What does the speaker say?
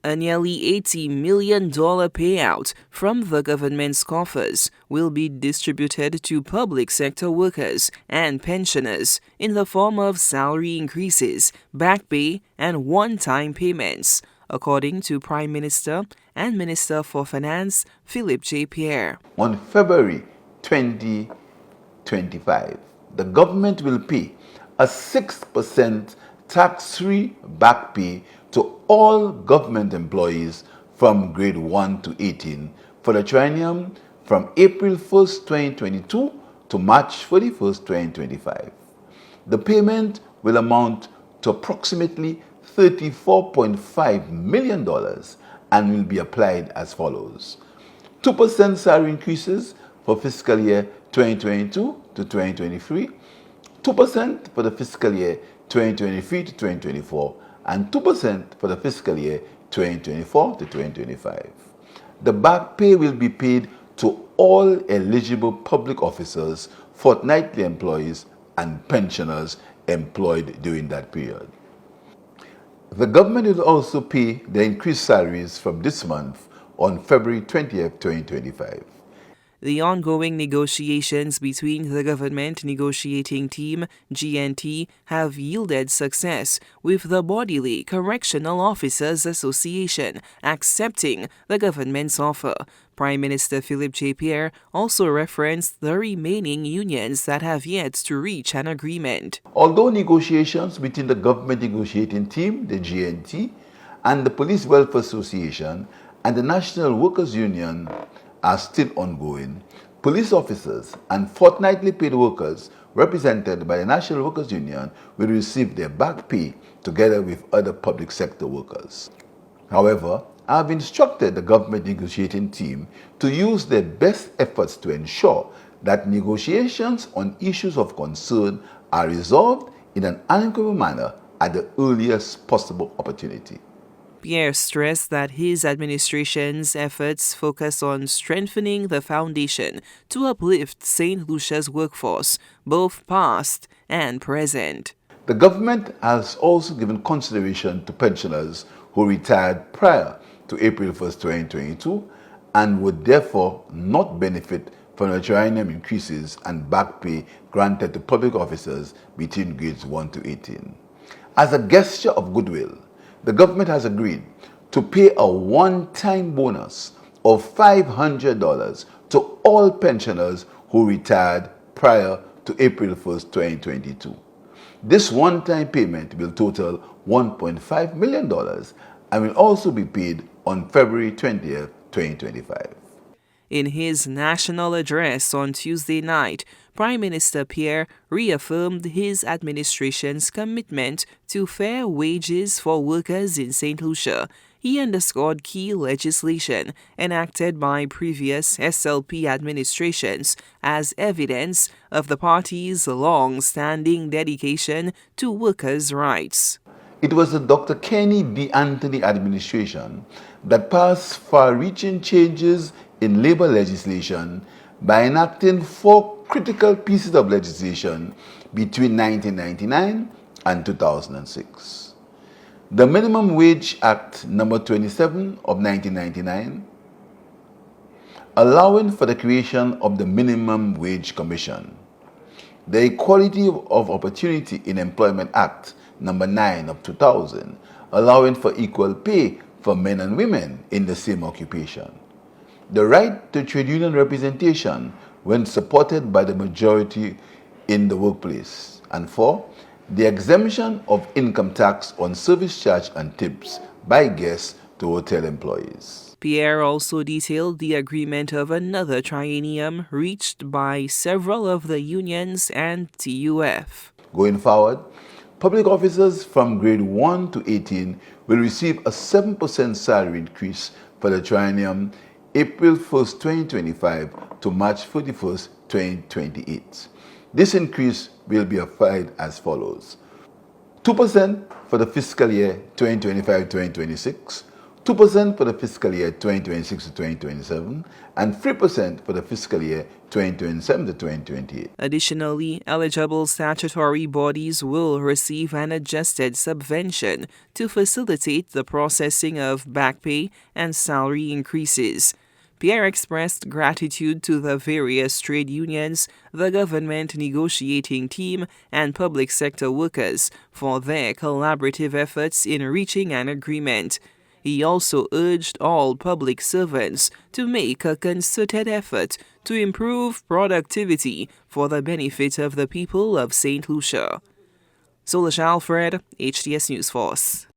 A nearly $80 million payout from the government's coffers will be distributed to public sector workers and pensioners in the form of salary increases, back pay, and one-time payments, according to Prime Minister and Minister for Finance Philip J. Pierre. On February 2025, the government will pay a 6% tax-free back pay to all government employees from grade 1 to 18 for the triennium from April 1st, 2022 to March 31st, 2025. The payment will amount to approximately $34.5 million and will be applied as follows: 2% salary increases for fiscal year 2022 to 2023, 2% for the fiscal year 2023 to 2024, and 2% for the fiscal year 2024 to 2025. The back pay will be paid to all eligible public officers, fortnightly employees, and pensioners employed during that period. The government will also pay the increased salaries from this month on February 20th, 2025. The ongoing negotiations between the Government Negotiating Team, GNT, have yielded success, with the Bodily Correctional Officers Association accepting the government's offer. Prime Minister Philip J. Pierre also referenced the remaining unions that have yet to reach an agreement. Although negotiations between the Government Negotiating Team, the GNT, and the Police Welfare Association and the National Workers Union are still ongoing, police officers and fortnightly paid workers represented by the National Workers Union will receive their back pay together with other public sector workers. However, I have instructed the Government Negotiating Team to use their best efforts to ensure that negotiations on issues of concern are resolved in an amicable manner at the earliest possible opportunity. Pierre stressed that his administration's efforts focus on strengthening the foundation to uplift St. Lucia's workforce, both past and present. The government has also given consideration to pensioners who retired prior to April 1st, 2022 and would therefore not benefit from the triennium increases and back pay granted to public officers between grades 1 to 18. As a gesture of goodwill, the government has agreed to pay a one-time bonus of $500 to all pensioners who retired prior to April 1st, 2022. This one-time payment will total $1.5 million and will also be paid on February 20th, 2025. In his national address on Tuesday night, Prime Minister Pierre reaffirmed his administration's commitment to fair wages for workers in St. Lucia. He underscored key legislation enacted by previous SLP administrations as evidence of the party's long-standing dedication to workers' rights. It was the Dr. Kenny D. Anthony administration that passed far-reaching changes in labor legislation by enacting 4 critical pieces of legislation between 1999 and 2006. The Minimum Wage Act No. 27 of 1999, allowing for the creation of the Minimum Wage Commission. The Equality of Opportunity in Employment Act No. 9 of 2000, allowing for equal pay for men and women in the same occupation. The right to trade union representation when supported by the majority in the workplace. And 4, the exemption of income tax on service charge and tips by guests to hotel employees. Pierre also detailed the agreement of another triennium reached by several of the unions and TUF. Going forward, public officers from grade 1 to 18 will receive a 7% salary increase for the triennium April 1st, 2025 to March 31st, 2028. This increase will be applied as follows: 2% for the fiscal year 2025-2026, 2% for the fiscal year 2026 to 2027, and 3% for the fiscal year 2027 to 2028. Additionally, eligible statutory bodies will receive an adjusted subvention to facilitate the processing of back pay and salary increases. Pierre expressed gratitude to the various trade unions, the government negotiating team, and public sector workers for their collaborative efforts in reaching an agreement. He also urged all public servants to make a concerted effort to improve productivity for the benefit of the people of St. Lucia. Lucia Alfred, HTS News Force.